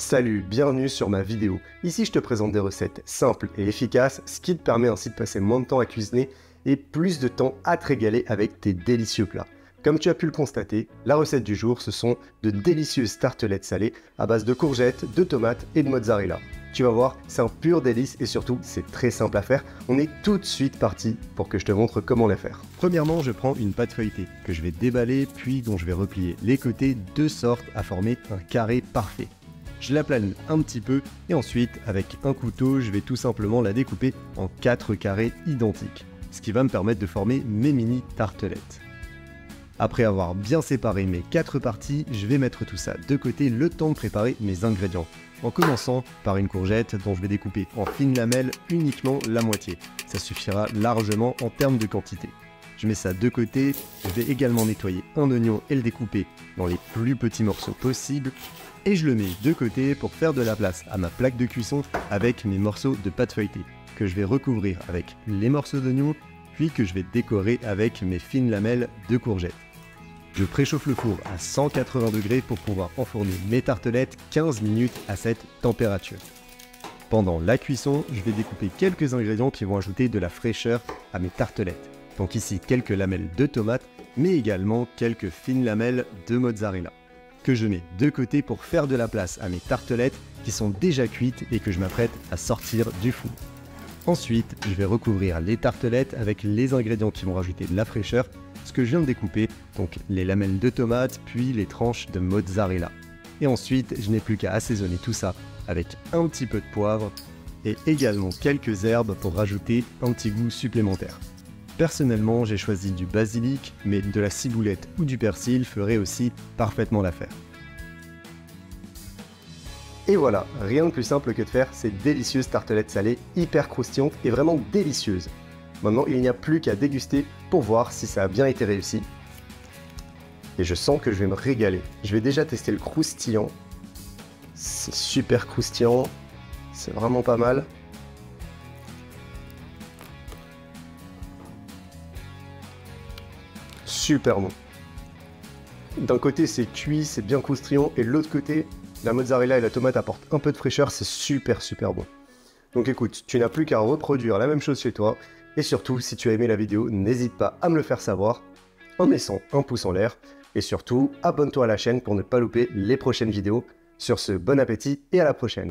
Salut, bienvenue sur ma vidéo. Ici je te présente des recettes simples et efficaces, ce qui te permet ainsi de passer moins de temps à cuisiner et plus de temps à te régaler avec tes délicieux plats. Comme tu as pu le constater, la recette du jour ce sont de délicieuses tartelettes salées à base de courgettes, de tomates et de mozzarella. Tu vas voir, c'est un pur délice et surtout c'est très simple à faire. On est tout de suite parti pour que je te montre comment les faire. Premièrement, je prends une pâte feuilletée que je vais déballer puis dont je vais replier les côtés de sorte à former un carré parfait. Je l'aplanis un petit peu et ensuite avec un couteau je vais tout simplement la découper en 4 carrés identiques, ce qui va me permettre de former mes mini tartelettes. Après avoir bien séparé mes 4 parties, je vais mettre tout ça de côté le temps de préparer mes ingrédients, en commençant par une courgette dont je vais découper en fines lamelles uniquement la moitié, ça suffira largement en termes de quantité. Je mets ça de côté, je vais également nettoyer un oignon et le découper dans les plus petits morceaux possibles. Et je le mets de côté pour faire de la place à ma plaque de cuisson avec mes morceaux de pâte feuilletée, que je vais recouvrir avec les morceaux d'oignon, puis que je vais décorer avec mes fines lamelles de courgettes. Je préchauffe le four à 180 degrés pour pouvoir enfourner mes tartelettes 15 minutes à cette température. Pendant la cuisson, je vais découper quelques ingrédients qui vont ajouter de la fraîcheur à mes tartelettes. Donc ici quelques lamelles de tomates, mais également quelques fines lamelles de mozzarella, que je mets de côté pour faire de la place à mes tartelettes qui sont déjà cuites et que je m'apprête à sortir du four. Ensuite, je vais recouvrir les tartelettes avec les ingrédients qui vont rajouter de la fraîcheur, ce que je viens de découper, donc les lamelles de tomates puis les tranches de mozzarella. Et ensuite, je n'ai plus qu'à assaisonner tout ça avec un petit peu de poivre et également quelques herbes pour rajouter un petit goût supplémentaire. Personnellement, j'ai choisi du basilic, mais de la ciboulette ou du persil ferait aussi parfaitement l'affaire. Et voilà, rien de plus simple que de faire ces délicieuses tartelettes salées, hyper croustillantes et vraiment délicieuses. Maintenant, il n'y a plus qu'à déguster pour voir si ça a bien été réussi. Et je sens que je vais me régaler. Je vais déjà tester le croustillant. C'est super croustillant, c'est vraiment pas mal. Super bon. D'un côté c'est cuit, c'est bien croustillant, et de l'autre côté, la mozzarella et la tomate apportent un peu de fraîcheur, c'est super bon. Donc écoute, tu n'as plus qu'à reproduire la même chose chez toi, et surtout, si tu as aimé la vidéo, n'hésite pas à me le faire savoir en laissant un pouce en l'air, et surtout, abonne-toi à la chaîne pour ne pas louper les prochaines vidéos. Sur ce, bon appétit et à la prochaine.